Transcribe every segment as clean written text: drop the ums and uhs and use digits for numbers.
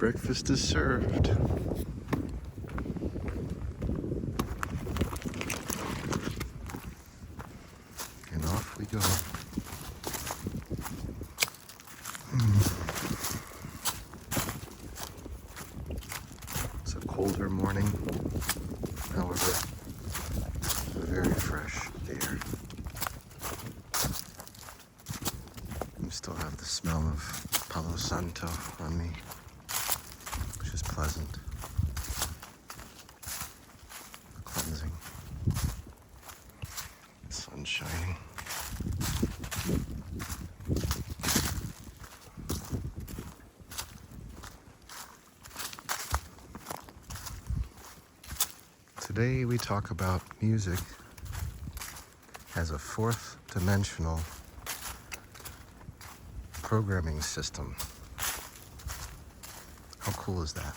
Breakfast is served. And off we go. It's a colder morning, however, very fresh air. I still have the smell of Palo Santo on me, which is pleasant, cleansing. The sun's shining. Today we talk about music as a fourth dimensional programming system. How cool is that?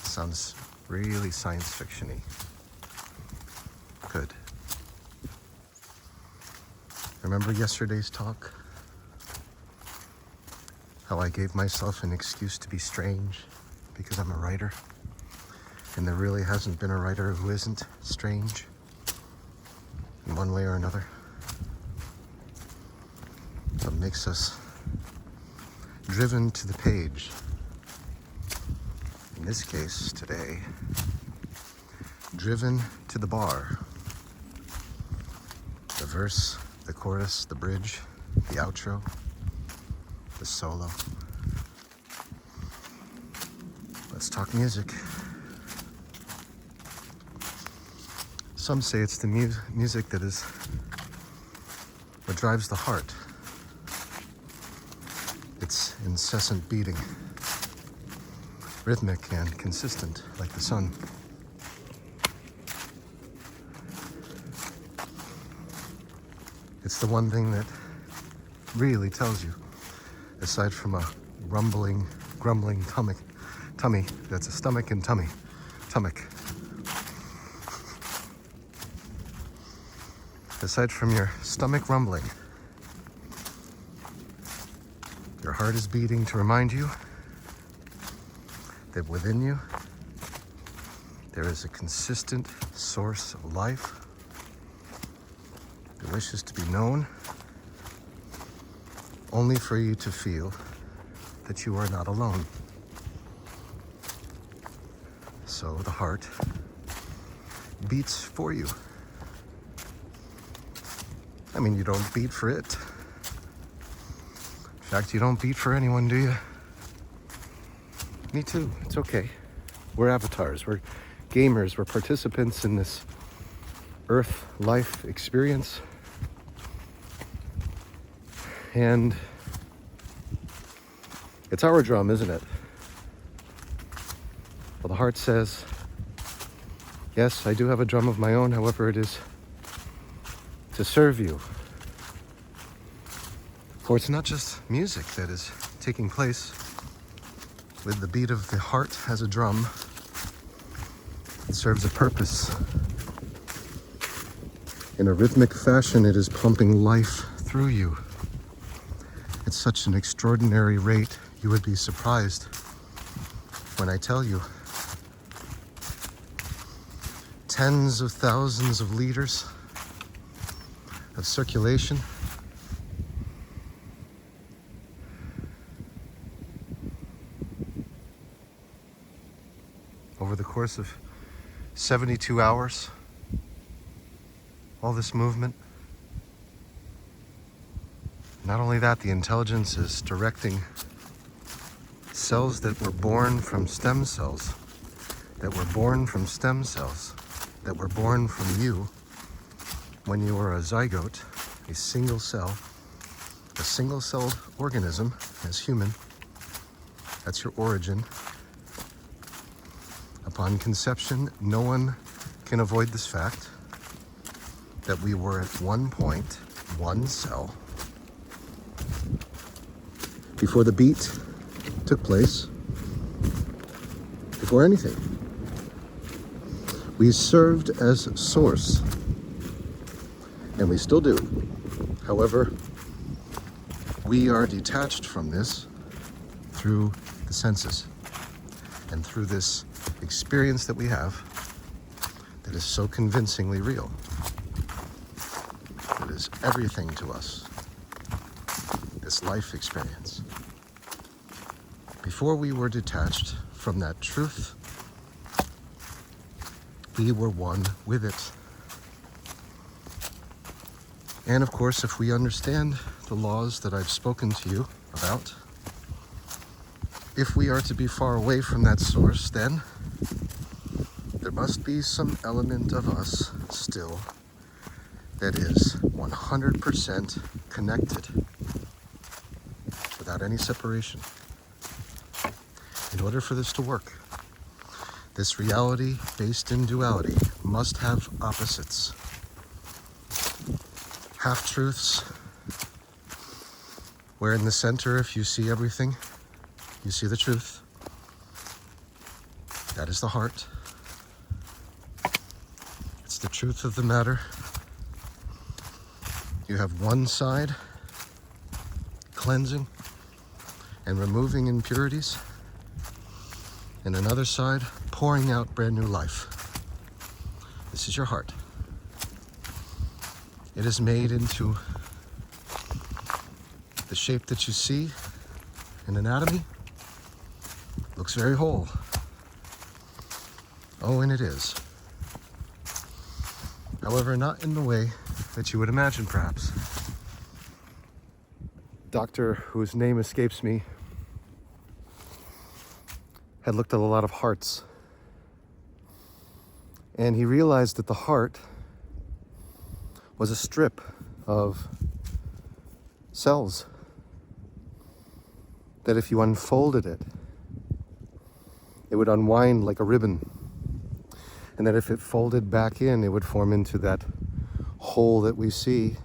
Sounds really science fiction-y. Good. Remember yesterday's talk? How I gave myself an excuse to be strange because I'm a writer? And there really hasn't been a writer who isn't strange in one way or another. What makes us driven to the page. In this case, today, driven to the bar. The verse, the chorus, the bridge, the outro, the solo. Let's talk music. Some say it's the music that is what drives the heart. It's incessant beating, rhythmic and consistent like the sun. It's the one thing that really tells you, aside from a rumbling, grumbling tummy, that's a stomach and tummy. Aside from your stomach rumbling, your heart is beating to remind you that within you there is a consistent source of life that wishes to be known only for you to feel that you are not alone. So the heart beats for you. I mean, you don't beat for it. In fact, you don't beat for anyone, do you? Me too. It's okay. We're avatars. We're gamers. We're participants in this Earth life experience. And it's our drum, isn't it? Well, the heart says, yes, I do have a drum of my own, however it is to serve you. For it's not just music that is taking place with the beat of the heart as a drum. It serves a purpose. In a rhythmic fashion, it is pumping life through you. At such an extraordinary rate, you would be surprised when I tell you. Tens of thousands of liters of circulation. Over the course of 72 hours, all this movement. Not only that, the intelligence is directing cells that were born from stem cells, that were born from you when you were a zygote, a single-celled organism as human. That's your origin. Upon conception, no one can avoid this fact that we were at one point, one cell. Before the beat took place, before anything, we served as source, and we still do. However, we are detached from this through the senses. And through this experience that we have, that is so convincingly real, that is everything to us, this life experience. Before we were detached from that truth, we were one with it. And of course, if we understand the laws that I've spoken to you about, if we are to be far away from that source, then there must be some element of us still that is 100% connected without any separation. In order for this to work, this reality based in duality must have opposites. Half-truths, where in the center, if you see everything, you see the truth. That is the heart. It's the truth of the matter. You have one side cleansing and removing impurities, and another side pouring out brand new life. This is your heart. It is made into the shape that you see in anatomy. Looks very whole. Oh, and it is. However, not in the way that you would imagine, perhaps. Doctor, whose name escapes me, had looked at a lot of hearts. And he realized that the heart was a strip of cells, that if you unfolded it, it would unwind like a ribbon, and that if it folded back in, it would form into that whole that we see,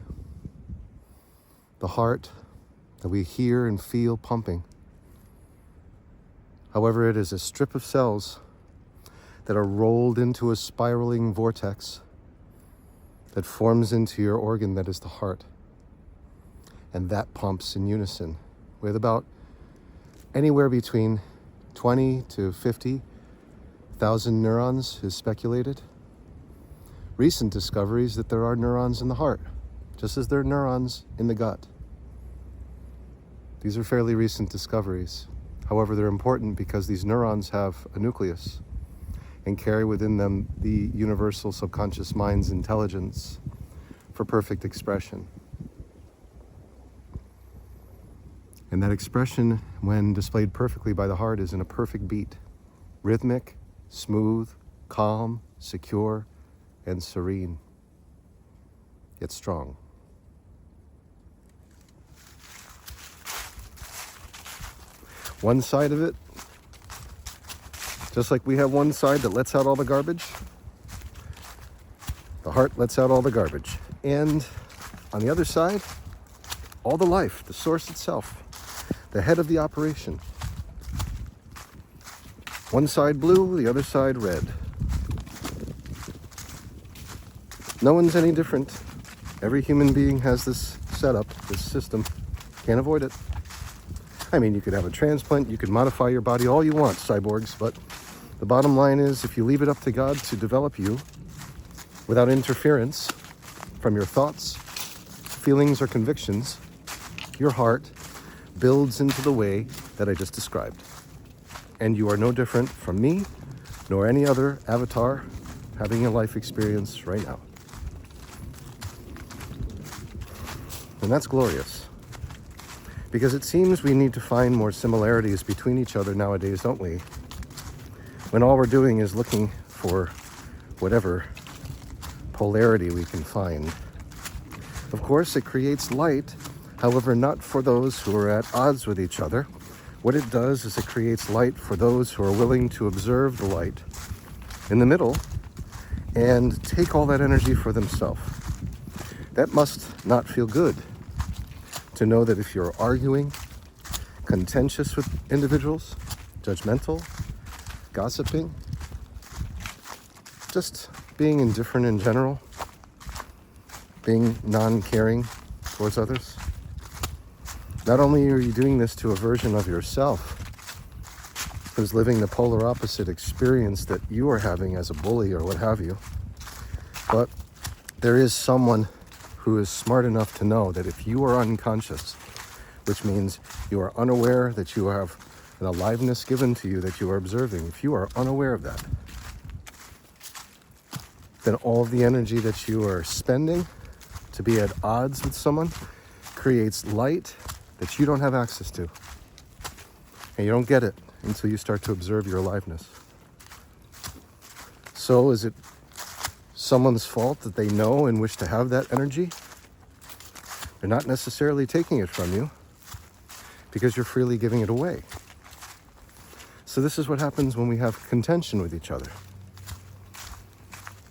the heart that we hear and feel pumping. However, it is a strip of cells that are rolled into a spiraling vortex that forms into your organ that is the heart. And that pumps in unison with about anywhere between 20 to 50,000 neurons is speculated. Recent discoveries that there are neurons in the heart, just as there are neurons in the gut. These are fairly recent discoveries. However, they're important because these neurons have a nucleus and carry within them the universal subconscious mind's intelligence for perfect expression. And that expression, when displayed perfectly by the heart, is in a perfect beat, rhythmic, smooth, calm, secure, and serene, yet strong. One side of it, just like we have one side that lets out all the garbage, the heart lets out all the garbage. And on the other side, all the life, the source itself, the head of the operation. One side blue, the other side red. No one's any different. Every human being has this setup, this system. Can't avoid it. I mean, you could have a transplant, you could modify your body all you want, cyborgs, but the bottom line is, if you leave it up to God to develop you without interference from your thoughts, feelings, or convictions, your heart builds into the way that I just described. And you are no different from me, nor any other avatar having a life experience right now. And that's glorious. Because it seems we need to find more similarities between each other nowadays, don't we? When all we're doing is looking for whatever polarity we can find. Of course, it creates light, however, not for those who are at odds with each other. What it does is it creates light for those who are willing to observe the light in the middle and take all that energy for themselves. That must not feel good, to know that if you're arguing, contentious with individuals, judgmental, gossiping, just being indifferent in general, being non-caring towards others. Not only are you doing this to a version of yourself, who's living the polar opposite experience that you are having as a bully or what have you. But there is someone who is smart enough to know that if you are unconscious, which means you are unaware that you have an aliveness given to you that you are observing, if you are unaware of that, then all of the energy that you are spending to be at odds with someone creates light that you don't have access to. And you don't get it until you start to observe your aliveness. So is it someone's fault that they know and wish to have that energy? They're not necessarily taking it from you because you're freely giving it away. So this is what happens when we have contention with each other.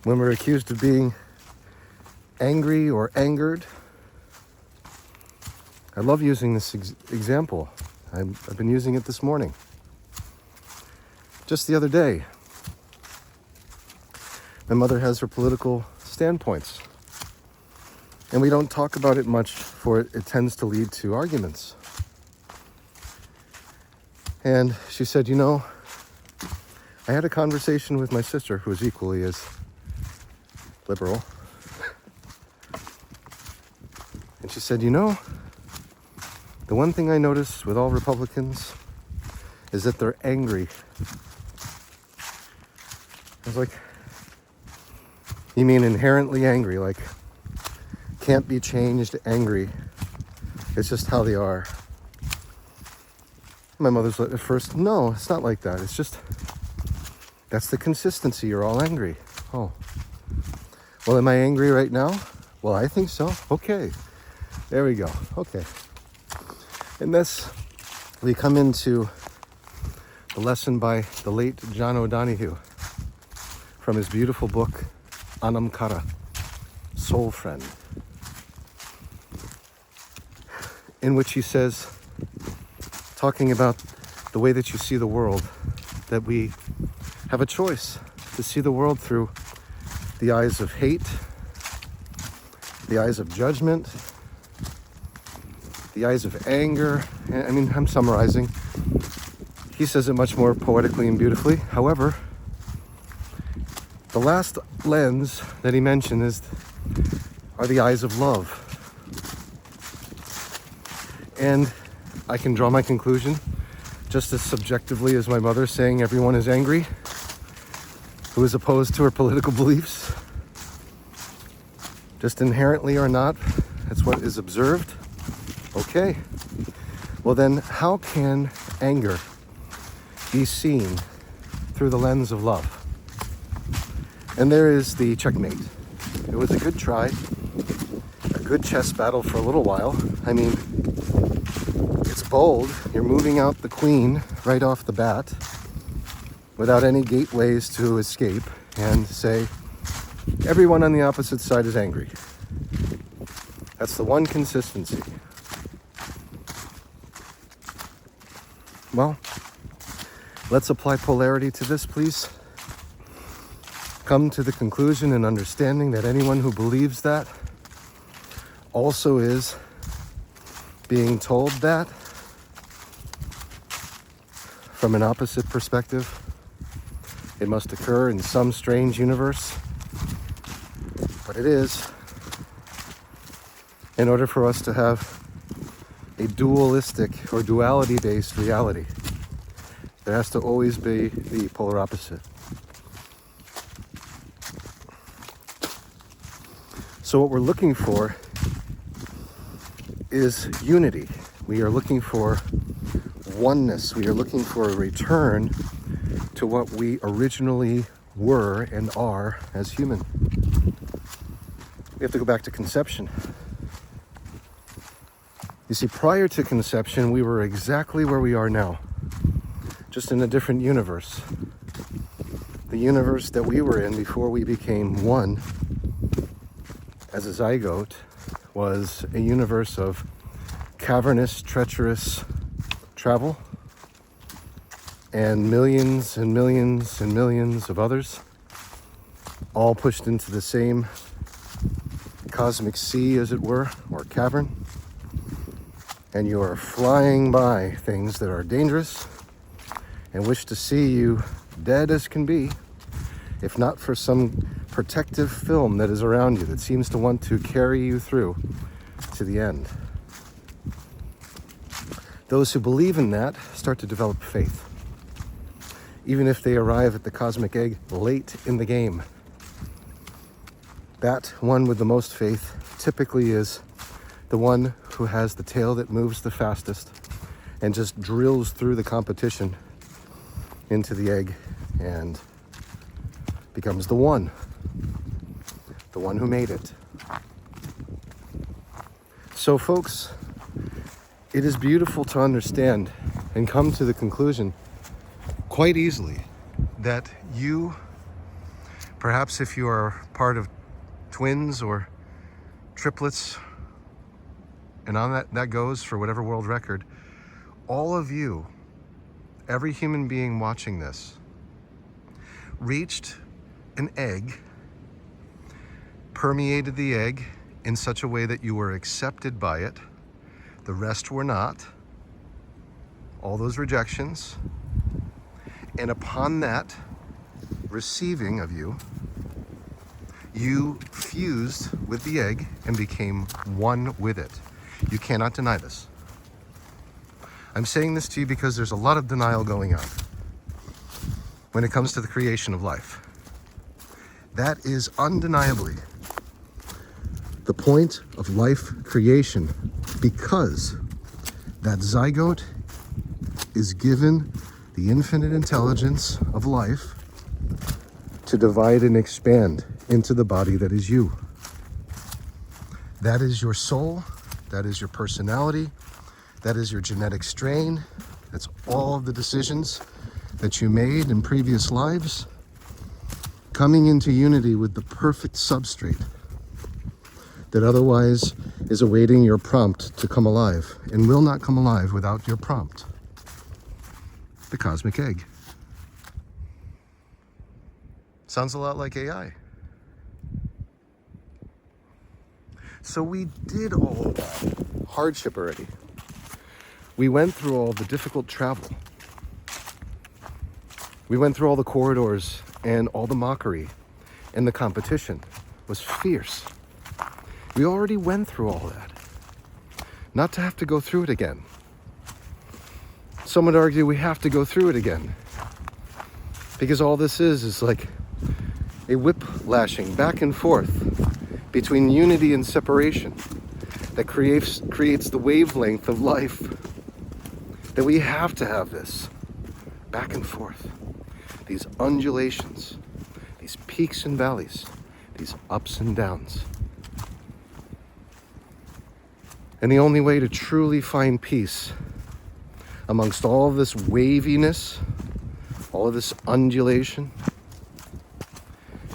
When we're accused of being angry or angered. I love using this example. I've been using it this morning. Just the other day, my mother has her political standpoints. And we don't talk about it much, for it tends to lead to arguments. And she said, you know, I had a conversation with my sister, who is equally as liberal. And she said, you know, the one thing I notice with all Republicans is that they're angry. I was like, you mean inherently angry, like can't be changed angry. It's just how they are. My mother's like, at first, no, it's not like that. It's just, that's the consistency. You're all angry. Oh. Well, am I angry right now? Well, I think so. Okay. There we go. Okay. In this, we come into the lesson by the late John O'Donohue from his beautiful book, Anam Cara, Soul Friend, in which he says, talking about the way that you see the world, that we have a choice to see the world through the eyes of hate, the eyes of judgment, the eyes of anger. I mean, I'm summarizing. He says it much more poetically and beautifully. However, the last lens that he mentioned are the eyes of love. And I can draw my conclusion just as subjectively as my mother saying everyone is angry who is opposed to her political beliefs. Just inherently or not, that's what is observed. Okay. Well then, how can anger be seen through the lens of love? And there is the checkmate. It was a good try, a good chess battle for a little while. I mean, it's bold. You're moving out the queen right off the bat without any gateways to escape and say, everyone on the opposite side is angry. That's the one consistency. Well, let's apply polarity to this, please. Come to the conclusion and understanding that anyone who believes that also is being told that from an opposite perspective. It must occur in some strange universe, but it is. In order for us to have a dualistic or duality-based reality, there has to always be the polar opposite. So what we're looking for is unity. We are looking for oneness. We are looking for a return to what we originally were and are as human. We have to go back to conception. You see, prior to conception, we were exactly where we are now, just in a different universe. The universe that we were in before we became one as a zygote was a universe of cavernous, treacherous travel and millions and millions and millions of others, all pushed into the same cosmic sea, as it were, or cavern. And you are flying by things that are dangerous. and wish to see you dead as can be, if not for some protective film that is around you that seems to want to carry you through to the end. Those who believe in that start to develop faith, even if they arrive at the cosmic egg late in the game. That one with the most faith typically is the one who has the tail that moves the fastest and just drills through the competition into the egg and becomes the one who made it. So folks, it is beautiful to understand and come to the conclusion quite easily that you, perhaps if you are part of twins or triplets, and on that goes for whatever world record, all of you, every human being watching this, reached an egg, permeated the egg in such a way that you were accepted by it. The rest were not. All those rejections. And upon that receiving of you, you fused with the egg and became one with it. You cannot deny this. I'm saying this to you because there's a lot of denial going on when it comes to the creation of life. That is undeniably the point of life creation, because that zygote is given the infinite intelligence of life to divide and expand into the body that is you. That is your soul, that is your personality, that is your genetic strain, that's all of the decisions that you made in previous lives, coming into unity with the perfect substrate that otherwise is awaiting your prompt to come alive, and will not come alive without your prompt. The cosmic egg. Sounds a lot like AI. So we did all of that hardship already. We went through all the difficult travel. We went through all the corridors and all the mockery, and the competition was fierce. We already went through all that. Not to have to go through it again. Some would argue we have to go through it again, because all this is like a whiplashing back and forth between unity and separation that creates the wavelength of life, that we have to have this back and forth, these undulations, these peaks and valleys, these ups and downs. And the only way to truly find peace amongst all of this waviness, all of this undulation,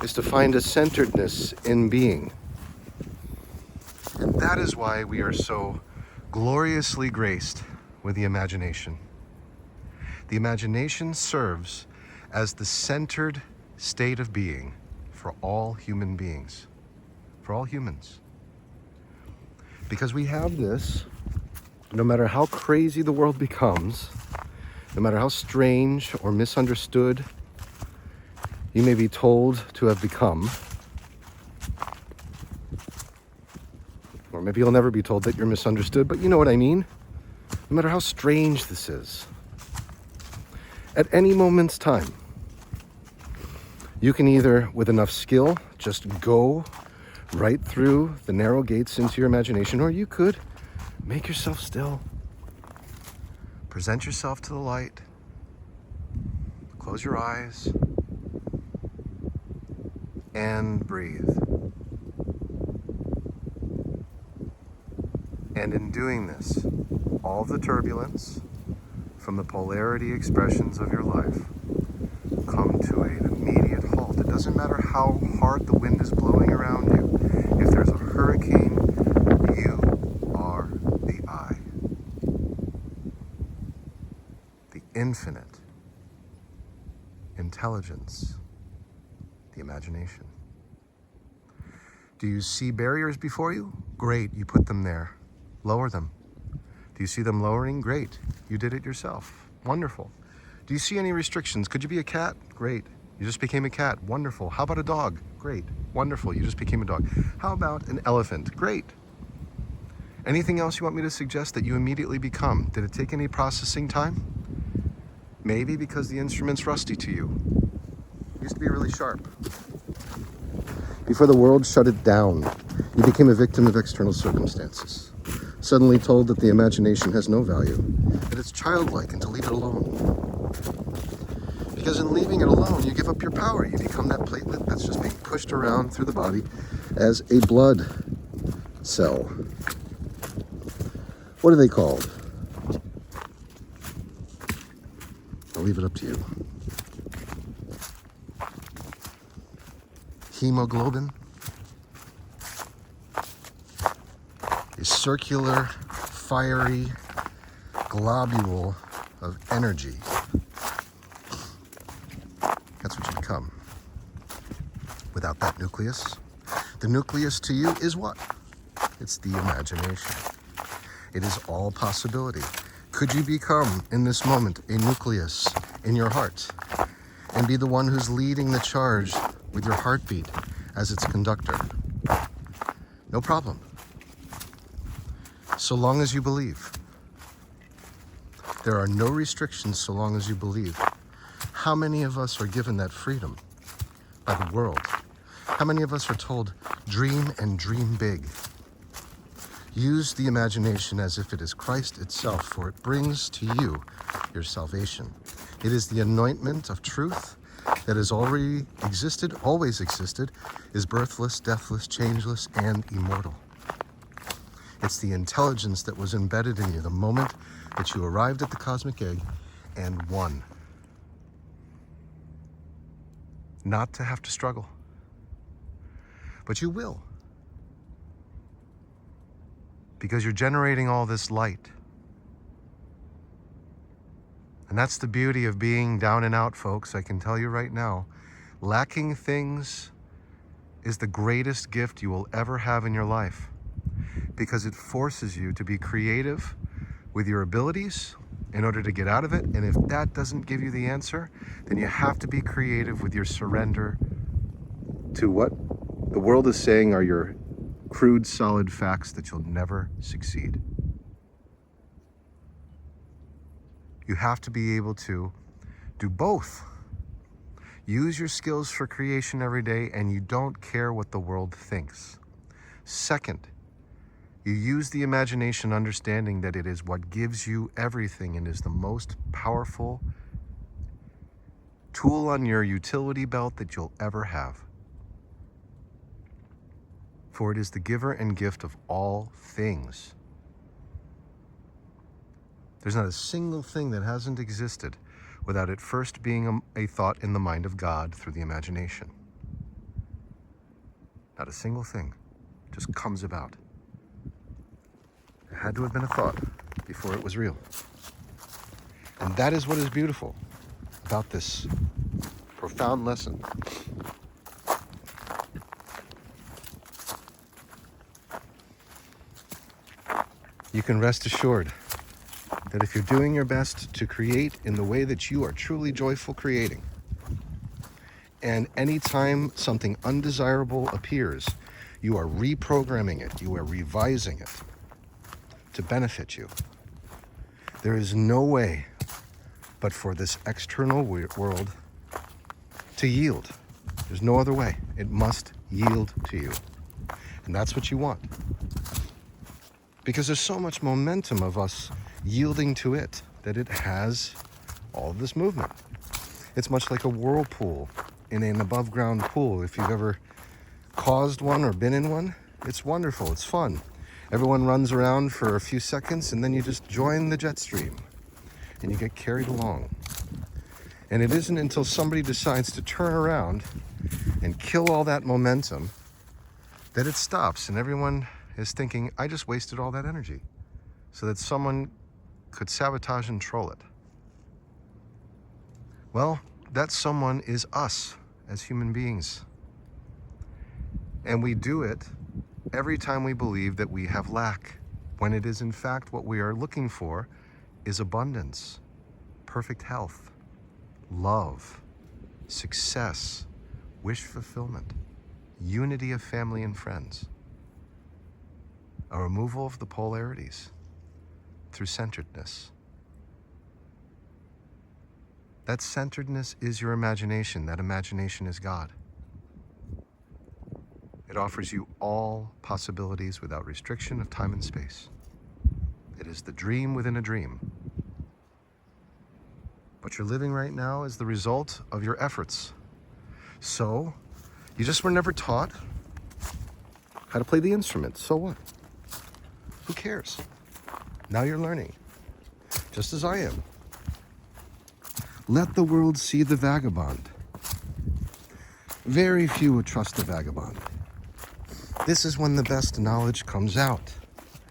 is to find a centeredness in being. And that is why we are so gloriously graced with the imagination. The imagination serves as the centered state of being for all human beings, for all humans. Because we have this, no matter how crazy the world becomes, no matter how strange or misunderstood you may be told to have become, or maybe you'll never be told that you're misunderstood, but you know what I mean. No matter how strange this is, at any moment's time, you can either, with enough skill, just go right through the narrow gates into your imagination, or you could make yourself still, present yourself to the light, close your eyes, and breathe. And in doing this, all the turbulence from the polarity expressions of your life come to an immediate halt. It doesn't matter how hard the wind is blowing around you. If there's a hurricane, you are the I. The infinite intelligence, the imagination. Do you see barriers before you? Great, you put them there. Lower them. Do you see them lowering? Great, you did it yourself. Wonderful. Do you see any restrictions? Could you be a cat? Great. You just became a cat. Wonderful. How about a dog? Great. Wonderful. You just became a dog. How about an elephant? Great. Anything else you want me to suggest that you immediately become? Did it take any processing time? Maybe because the instrument's rusty to you. It used to be really sharp. Before the world shut it down, you became a victim of external circumstances. Suddenly told that the imagination has no value, that it's childlike and to leave it alone. Because in leaving it alone, you give up your power. You become that platelet that's just being pushed around through the body as a blood cell. What are they called? I'll leave it up to you. Hemoglobin, a circular, fiery globule of energy. That's what you become. Without that nucleus, the nucleus to you is what? It's the imagination. It is all possibility. Could you become, in this moment, a nucleus in your heart and be the one who's leading the charge with your heartbeat as its conductor? No problem. So long as you believe. There are no restrictions so long as you believe. How many of us are given that freedom by the world? How many of us are told, dream and dream big? Use the imagination as if it is Christ itself, for it brings to you your salvation. It is the anointment of truth that has already existed, always existed, is birthless, deathless, changeless, and immortal. It's the intelligence that was embedded in you the moment that you arrived at the cosmic egg and won. Not to have to struggle. But you will. Because you're generating all this light. And that's the beauty of being down and out, folks. I can tell you right now, lacking things is the greatest gift you will ever have in your life, because it forces you to be creative with your abilities in order to get out of it. And if that doesn't give you the answer, then you have to be creative with your surrender to what the world is saying are your crude, solid facts that you'll never succeed. You have to be able to do both. Use your skills for creation every day, and you don't care what the world thinks. Second, you use the imagination understanding that it is what gives you everything and is the most powerful tool on your utility belt that you'll ever have. For it is the giver and gift of all things. There's not a single thing that hasn't existed without it first being a thought in the mind of God through the imagination. Not a single thing just comes about. It had to have been a thought before it was real. And that is what is beautiful about this profound lesson. You can rest assured that if you're doing your best to create in the way that you are truly joyful creating, and anytime something undesirable appears, you are reprogramming it, you are revising it to benefit you. There is no way but for this external world to yield. There's no other way. It must yield to you. And that's what you want. Because there's so much momentum of us yielding to it that it has all of this movement. It's much like a whirlpool in an above ground pool. If you've ever caused one or been in one, it's wonderful, it's fun. Everyone runs around for a few seconds and then you just join the jet stream and you get carried along. And it isn't until somebody decides to turn around and kill all that momentum that it stops, and everyone is thinking, I just wasted all that energy, so that someone could sabotage and troll it. Well, that someone is us as human beings. And we do it every time we believe that we have lack, when it is in fact what we are looking for is abundance, perfect health, love, success, wish fulfillment, unity of family and friends, a removal of the polarities through centeredness. That centeredness is your imagination. That imagination is God. It offers you all possibilities without restriction of time and space. It is the dream within a dream. What you're living right now is the result of your efforts. So, you just were never taught how to play the instrument. So what? Who cares? Now you're learning, just as I am. Let the world see the vagabond. Very few would trust the vagabond. This is when the best knowledge comes out.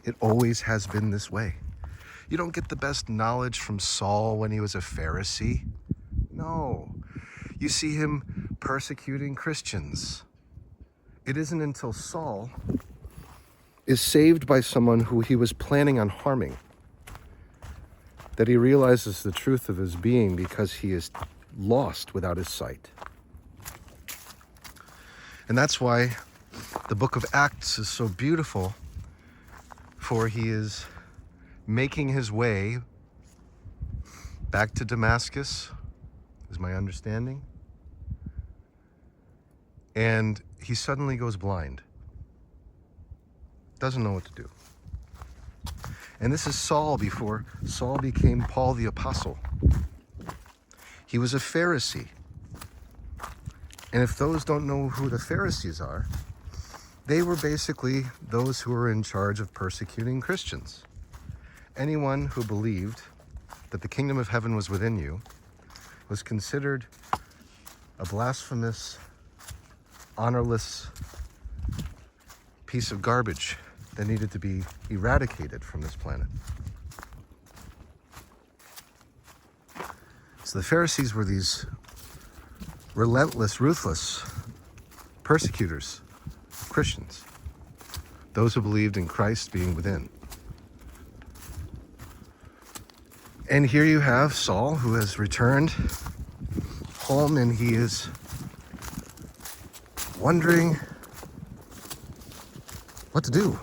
It always has been this way. You don't get the best knowledge from Saul when he was a Pharisee. No. You see him persecuting Christians. It isn't until Saul is saved by someone who he was planning on harming that he realizes the truth of his being, because he is lost without his sight. And that's why the book of Acts is so beautiful, for he is making his way back to Damascus, is my understanding. And he suddenly goes blind. Doesn't know what to do. And this is Saul before Saul became Paul the Apostle. He was a Pharisee. And if those don't know who the Pharisees are, they were basically those who were in charge of persecuting Christians. Anyone who believed that the kingdom of heaven was within you was considered a blasphemous, honorless piece of garbage that needed to be eradicated from this planet. So the Pharisees were these relentless, ruthless persecutors of Christians, those who believed in Christ being within. And here you have Saul, who has returned home, and he is wondering what to do.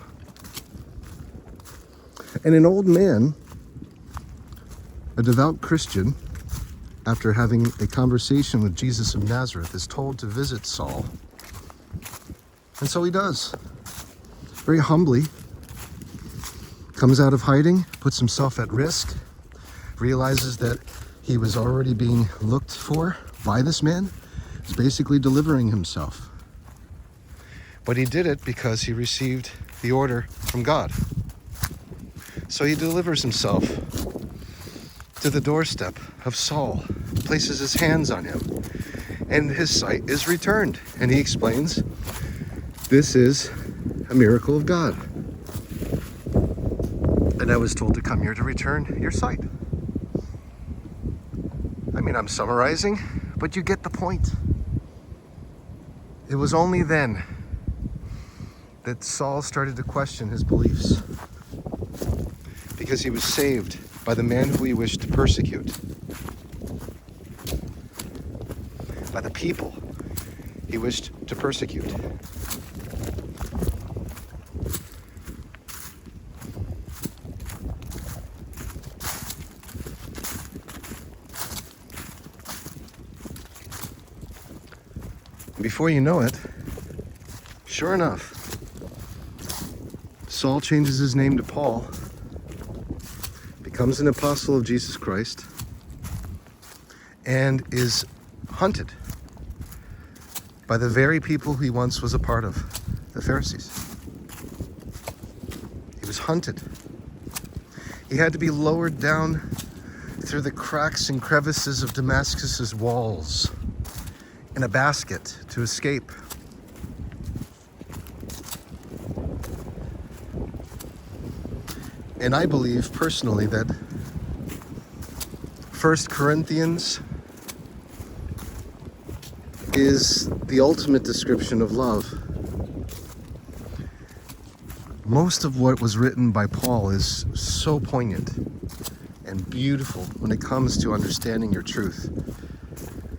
And an old man, a devout Christian, after having a conversation with Jesus of Nazareth, is told to visit Saul. And so he does. Very humbly, comes out of hiding, puts himself at risk, realizes that he was already being looked for by this man, is basically delivering himself. But he did it because he received the order from God. So he delivers himself to the doorstep of Saul, places his hands on him, and his sight is returned. And he explains, this is a miracle of God. And I was told to come here to return your sight. I mean, I'm summarizing, but you get the point. It was only then that Saul started to question his beliefs, because he was saved by the man who he wished to persecute, by the people he wished to persecute. Before you know it, sure enough, Saul changes his name to Paul, becomes an apostle of Jesus Christ, and is hunted by the very people he once was a part of, the Pharisees. He was hunted. He had to be lowered down through the cracks and crevices of Damascus's walls in a basket to escape. And I believe personally that 1 Corinthians is the ultimate description of love. Most of what was written by Paul is so poignant and beautiful when it comes to understanding your truth.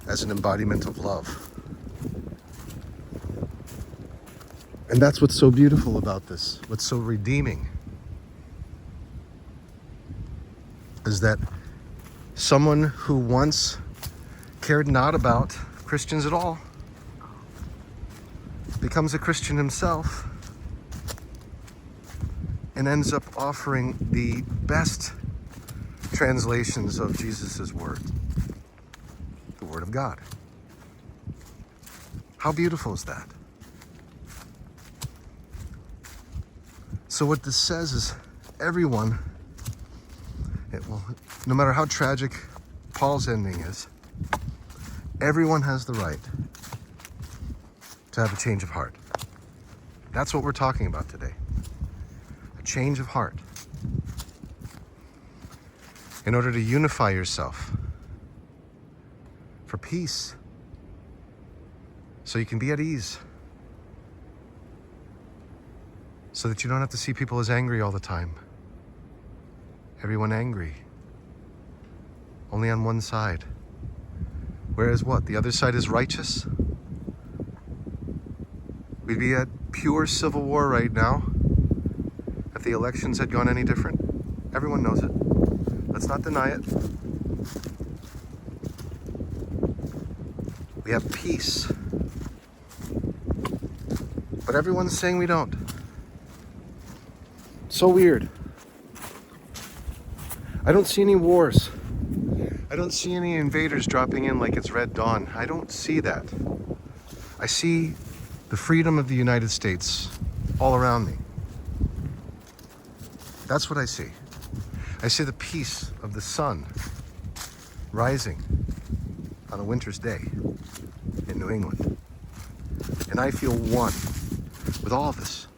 as an embodiment of love. And that's what's so beautiful about this, what's so redeeming, is that someone who once cared not about Christians at all becomes a Christian himself and ends up offering the best translations of Jesus' word, the Word of God. How beautiful is that? So what this says is everyone, no matter how tragic Paul's ending is, everyone has the right to have a change of heart. That's what we're talking about today. A change of heart. In order to unify yourself for peace, so you can be at ease, so that you don't have to see people as angry all the time. Everyone angry. Only on one side. Whereas what? The other side is righteous? We'd be at pure civil war right now if the elections had gone any different. Everyone knows it. Let's not deny it. We have peace. But everyone's saying we don't. So weird. I don't see any wars. I don't see any invaders dropping in like it's Red Dawn. I don't see that. I see the freedom of the United States all around me. That's what I see. I see the peace of the sun rising on a winter's day in New England. And I feel one with all of this.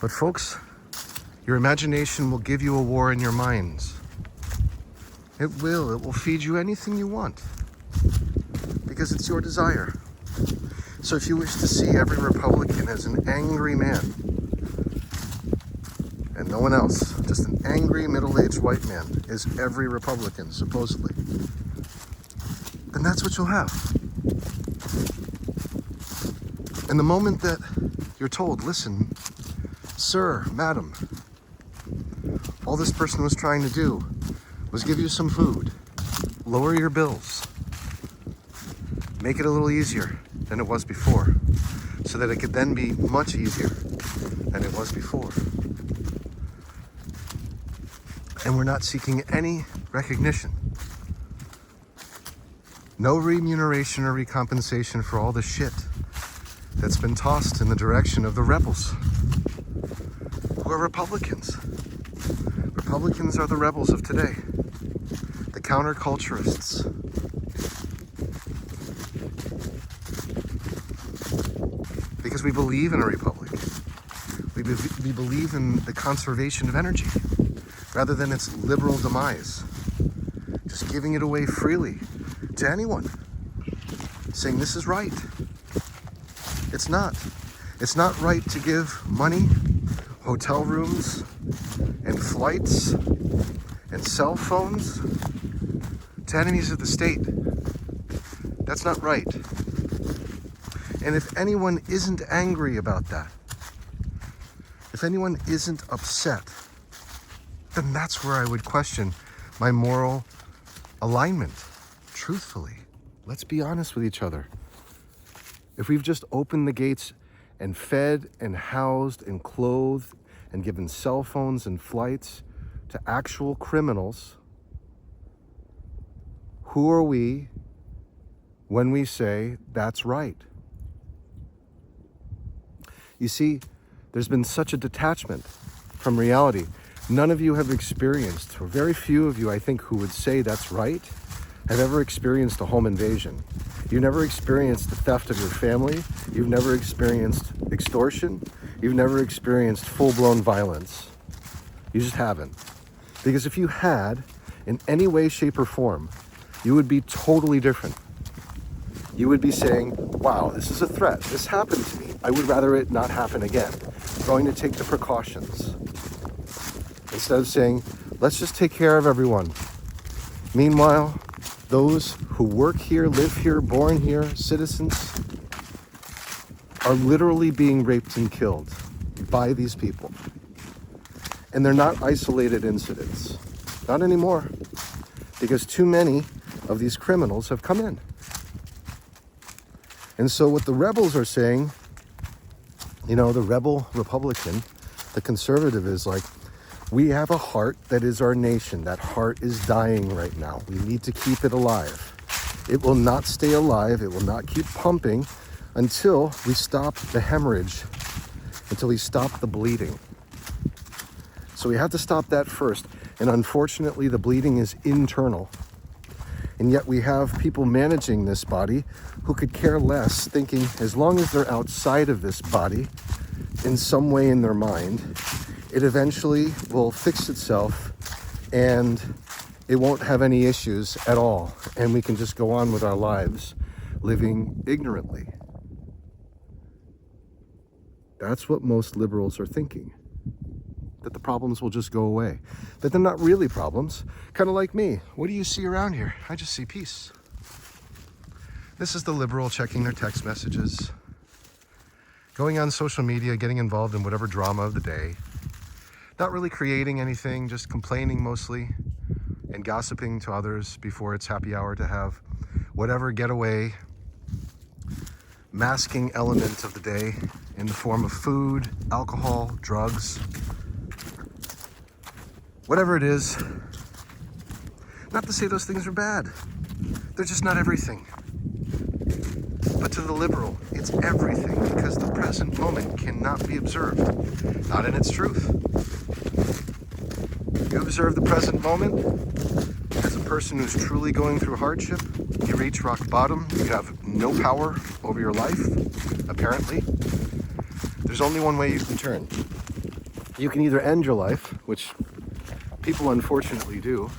But folks, your imagination will give you a war in your minds. It will feed you anything you want because it's your desire. So if you wish to see every Republican as an angry man and no one else, just an angry middle-aged white man is every Republican, supposedly, then that's what you'll have. And the moment that you're told, listen, sir, madam, all this person was trying to do was give you some food, lower your bills, make it a little easier than it was before, so that it could then be much easier than it was before. And we're not seeking any recognition. No remuneration or recompensation for all the shit that's been tossed in the direction of the rebels, who are Republicans. Republicans are the rebels of today, the counterculturists. Because we believe in a republic. We believe in the conservation of energy, rather than its liberal demise. Just giving it away freely to anyone, saying this is right. It's not. It's not right to give money, hotel rooms, and flights, and cell phones to enemies of the state. That's not right. And if anyone isn't angry about that, if anyone isn't upset, then that's where I would question my moral alignment. Truthfully, let's be honest with each other. If we've just opened the gates and fed and housed and clothed and given cell phones and flights to actual criminals, who are we when we say that's right? You see, there's been such a detachment from reality. None of you have experienced, or very few of you, I think, who would say that's right, have ever experienced a home invasion. You've never experienced the theft of your family. You've never experienced extortion. You've never experienced full-blown violence. You just haven't. Because if you had, in any way, shape, or form, you would be totally different. You would be saying, wow, this is a threat. This happened to me. I would rather it not happen again. I'm going to take the precautions. Instead of saying, let's just take care of everyone. Meanwhile, those who work here, live here, born here, citizens, are literally being raped and killed by these people. And they're not isolated incidents. Not anymore. Because too many of these criminals have come in. And so what the rebels are saying, you know, the rebel Republican, the conservative is like, we have a heart that is our nation. That heart is dying right now. We need to keep it alive. It will not stay alive. It will not keep pumping until we stop the hemorrhage, until we stop the bleeding. So we have to stop that first. And unfortunately, the bleeding is internal. And yet we have people managing this body who could care less, thinking as long as they're outside of this body in some way in their mind, it eventually will fix itself and it won't have any issues at all. And we can just go on with our lives living ignorantly. That's what most liberals are thinking. That the problems will just go away. That they're not really problems. Kind of like me. What do you see around here? I just see peace. This is the liberal checking their text messages, going on social media, getting involved in whatever drama of the day, not really creating anything, just complaining mostly and gossiping to others before it's happy hour to have whatever getaway masking element of the day in the form of food, alcohol, drugs, whatever it is. Not to say those things are bad. They're just not everything. But to the liberal, it's everything, because the present moment cannot be observed. Not in its truth. You observe the present moment as a person who's truly going through hardship. You reach rock bottom. You have no power over your life, apparently. There's only one way you can turn. You can either end your life, which people unfortunately do,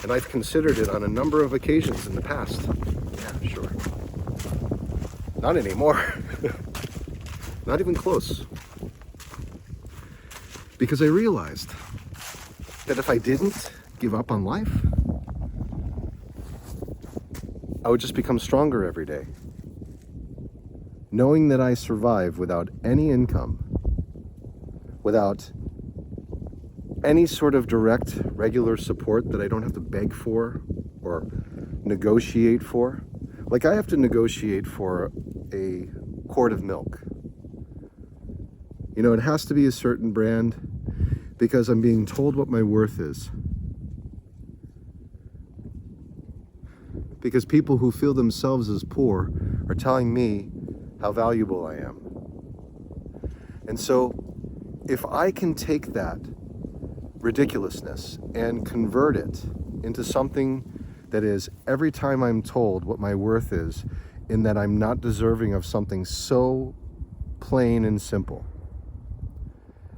and I've considered it on a number of occasions in the past. Yeah, sure. Not anymore. Not even close. Because I realized that if I didn't give up on life, I would just become stronger every day. Knowing that I survive without any income, without any sort of direct, regular support that I don't have to beg for or negotiate for. Like I have to negotiate for a quart of milk. You know, it has to be a certain brand because I'm being told what my worth is. Because people who feel themselves as poor are telling me how valuable I am. And so if I can take that ridiculousness and convert it into something that is every time I'm told what my worth is, in that I'm not deserving of something so plain and simple,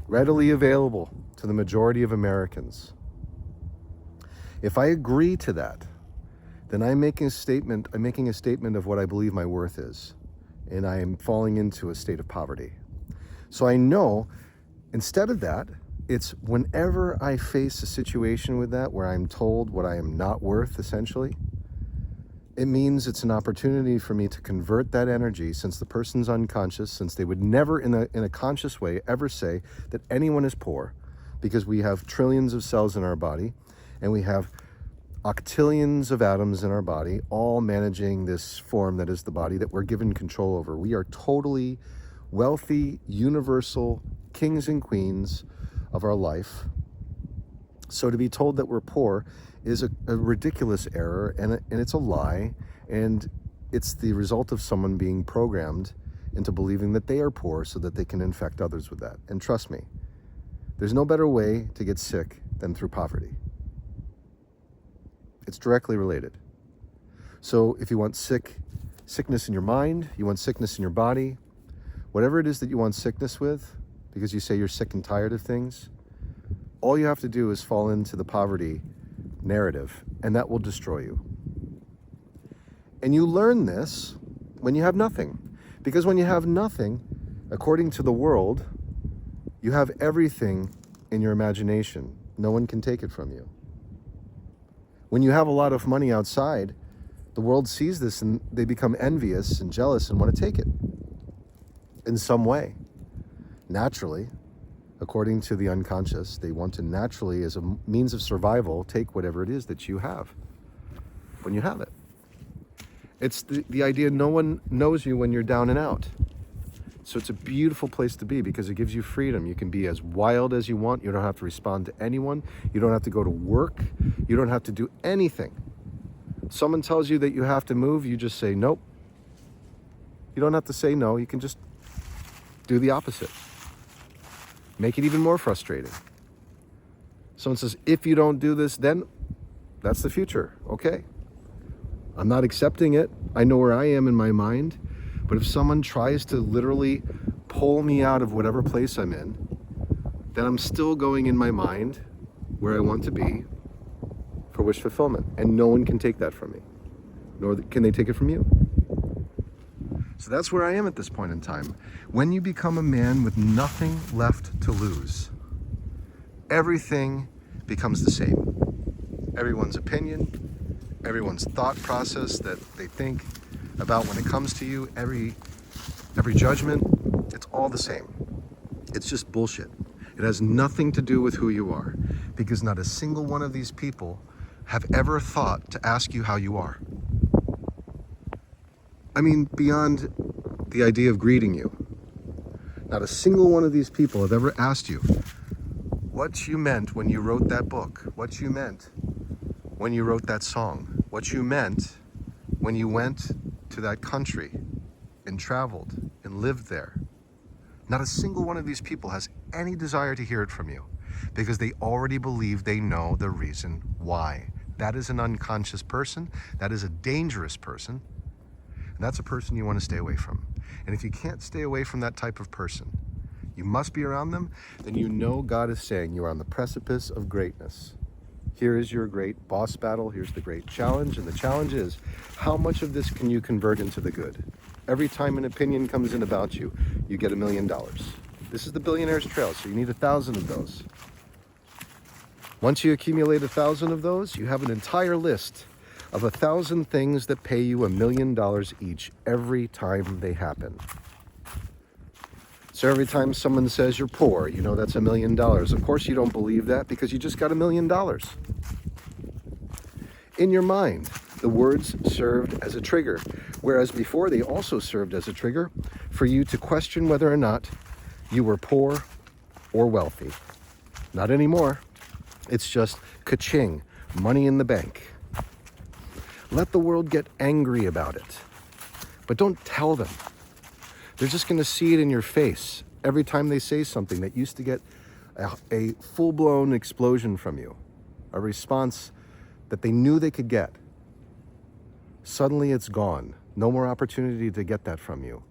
readily available to the majority of Americans. If I agree to that, then I'm making a statement of what I believe my worth is, and I am falling into a state of poverty. So I know, instead of that, it's whenever I face a situation with that where I'm told what I am not worth, essentially, it means it's an opportunity for me to convert that energy, since the person's unconscious, since they would never in a conscious way ever say that anyone is poor, because we have trillions of cells in our body and we have octillions of atoms in our body, all managing this form that is the body that we're given control over. We are totally wealthy, universal kings and queens of our life. So to be told that we're poor is a ridiculous error, and it's a lie, and it's the result of someone being programmed into believing that they are poor so that they can infect others with that. And trust me, there's no better way to get sick than through poverty. It's directly related. So if you want sickness in your mind, you want sickness in your body, whatever it is that you want sickness with, because you say you're sick and tired of things, all you have to do is fall into the poverty narrative, and that will destroy you. And you learn this when you have nothing. Because when you have nothing, according to the world, you have everything in your imagination. No one can take it from you. When you have a lot of money outside, the world sees this and they become envious and jealous and want to take it in some way. Naturally, according to the unconscious, they want to naturally, as a means of survival, take whatever it is that you have when you have it. It's the idea no one knows you when you're down and out. So it's a beautiful place to be because it gives you freedom. You can be as wild as you want. You don't have to respond to anyone. You don't have to go to work. You don't have to do anything. Someone tells you that you have to move, you just say nope. You don't have to say no. You can just do the opposite. Make it even more frustrating. Someone says, if you don't do this, then that's the future. Okay. I'm not accepting it. I know where I am in my mind. But if someone tries to literally pull me out of whatever place I'm in, then I'm still going in my mind where I want to be for wish fulfillment. And no one can take that from me, nor can they take it from you. So that's where I am at this point in time. When you become a man with nothing left to lose, everything becomes the same. Everyone's opinion, everyone's thought process that they think about when it comes to you, every judgment, it's all the same. It's just bullshit. It has nothing to do with who you are, because not a single one of these people have ever thought to ask you how you are. I mean, beyond the idea of greeting you, not a single one of these people have ever asked you what you meant when you wrote that book, what you meant when you wrote that song, what you meant when you went to that country and traveled and lived there. Not a single one of these people has any desire to hear it from you because they already believe they know the reason why. That is an unconscious person. That is a dangerous person. And that's a person you want to stay away from. And if you can't stay away from that type of person, you must be around them, then you know God is saying you are on the precipice of greatness. Here is your great boss battle. Here's the great challenge. And the challenge is, how much of this can you convert into the good? Every time an opinion comes in about you, you get $1 million. This is the Billionaire's Trail, so you need 1,000 of those. Once you accumulate 1,000 of those, you have an entire list of 1,000 things that pay you $1 million each every time they happen. So every time someone says you're poor, you know that's $1 million. Of course you don't believe that because you just got $1 million. In your mind, the words served as a trigger, whereas before they also served as a trigger for you to question whether or not you were poor or wealthy. Not anymore. It's just ka-ching, money in the bank. Let the world get angry about it, but don't tell them. They're just going to see it in your face every time they say something that used to get a full-blown explosion from you, a response that they knew they could get. Suddenly it's gone. No more opportunity to get that from you.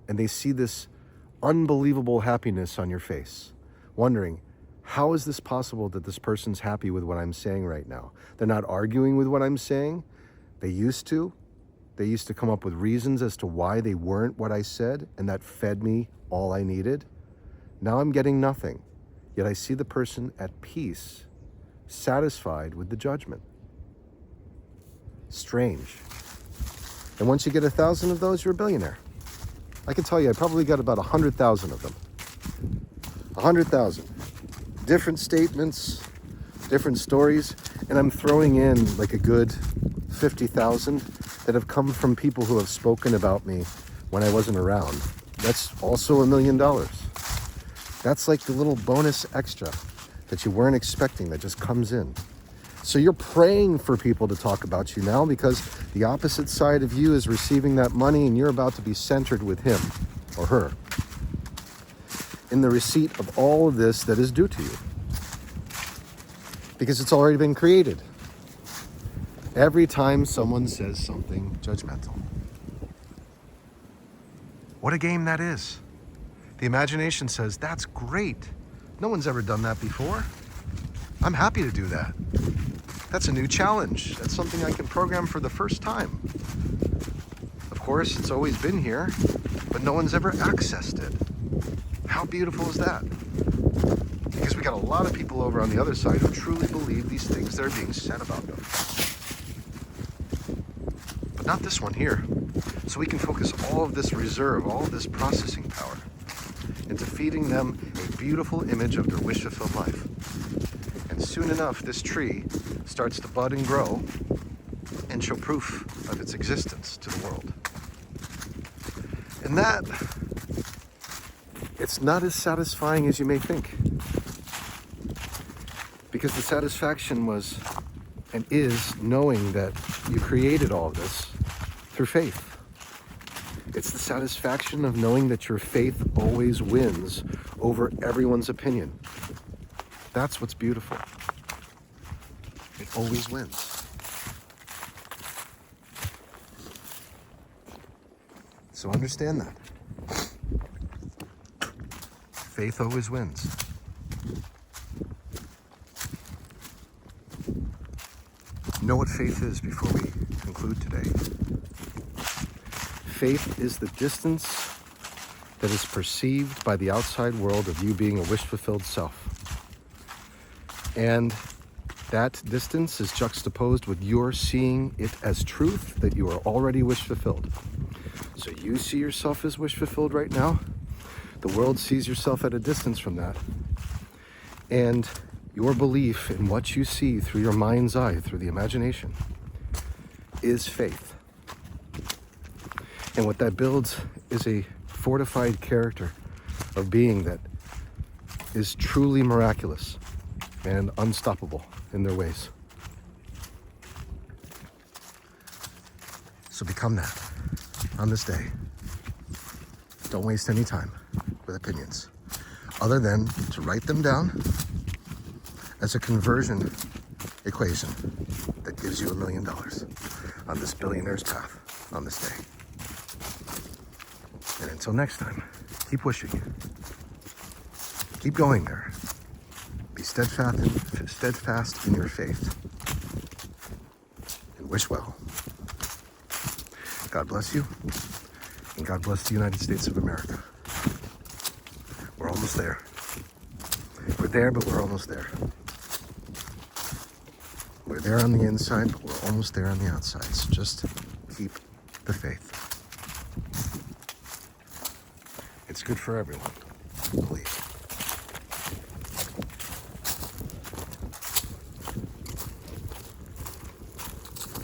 And they see this unbelievable happiness on your face, wondering, how is this possible that this person's happy with what I'm saying right now? They're not arguing with what I'm saying. They used to. They used to come up with reasons as to why they weren't what I said, and that fed me all I needed. Now I'm getting nothing, yet I see the person at peace, satisfied with the judgment. Strange. And once you get 1,000 of those, you're a billionaire. I can tell you, I probably got about 100,000 of them. 100,000. Different statements, different stories, and I'm throwing in like a good 50,000 that have come from people who have spoken about me when I wasn't around. That's also $1 million. That's like the little bonus extra that you weren't expecting that just comes in. So you're praying for people to talk about you now because the opposite side of you is receiving that money and you're about to be centered with him or her in the receipt of all of this that is due to you. Because it's already been created. Every time someone says something judgmental. What a game that is. The imagination says, that's great. No one's ever done that before. I'm happy to do that. That's a new challenge. That's something I can program for the first time. Of course, it's always been here, but no one's ever accessed it. How beautiful is that? Because we we got a lot of people over on the other side who truly believe these things that are being said about them. But not this one here. So we can focus all of this reserve, all of this processing power into feeding them a beautiful image of their wish-fulfilled life. And soon enough, this tree starts to bud and grow and show proof of its existence to the world. And that, it's not as satisfying as you may think. Because the satisfaction was and is knowing that you created all of this through faith. It's the satisfaction of knowing that your faith always wins over everyone's opinion. That's what's beautiful. It always wins. So understand that. Faith always wins. Know what faith is before we conclude today. Faith is the distance that is perceived by the outside world of you being a wish-fulfilled self. And that distance is juxtaposed with your seeing it as truth that you are already wish-fulfilled. So you see yourself as wish-fulfilled right now. The world sees yourself at a distance from that. And your belief in what you see through your mind's eye, through the imagination, is faith. And what that builds is a fortified character of being that is truly miraculous and unstoppable in their ways. So become that on this day. Don't waste any time with opinions, other than to write them down as a conversion equation that gives you $1 million on this billionaire's path on this day. And until next time, keep wishing. Keep going there. Be steadfast in your faith. And wish well. God bless you. And God bless the United States of America. We're almost there. We're there, but we're almost there. We're there on the inside, but we're almost there on the outside. So just keep the faith. It's good for everyone, please.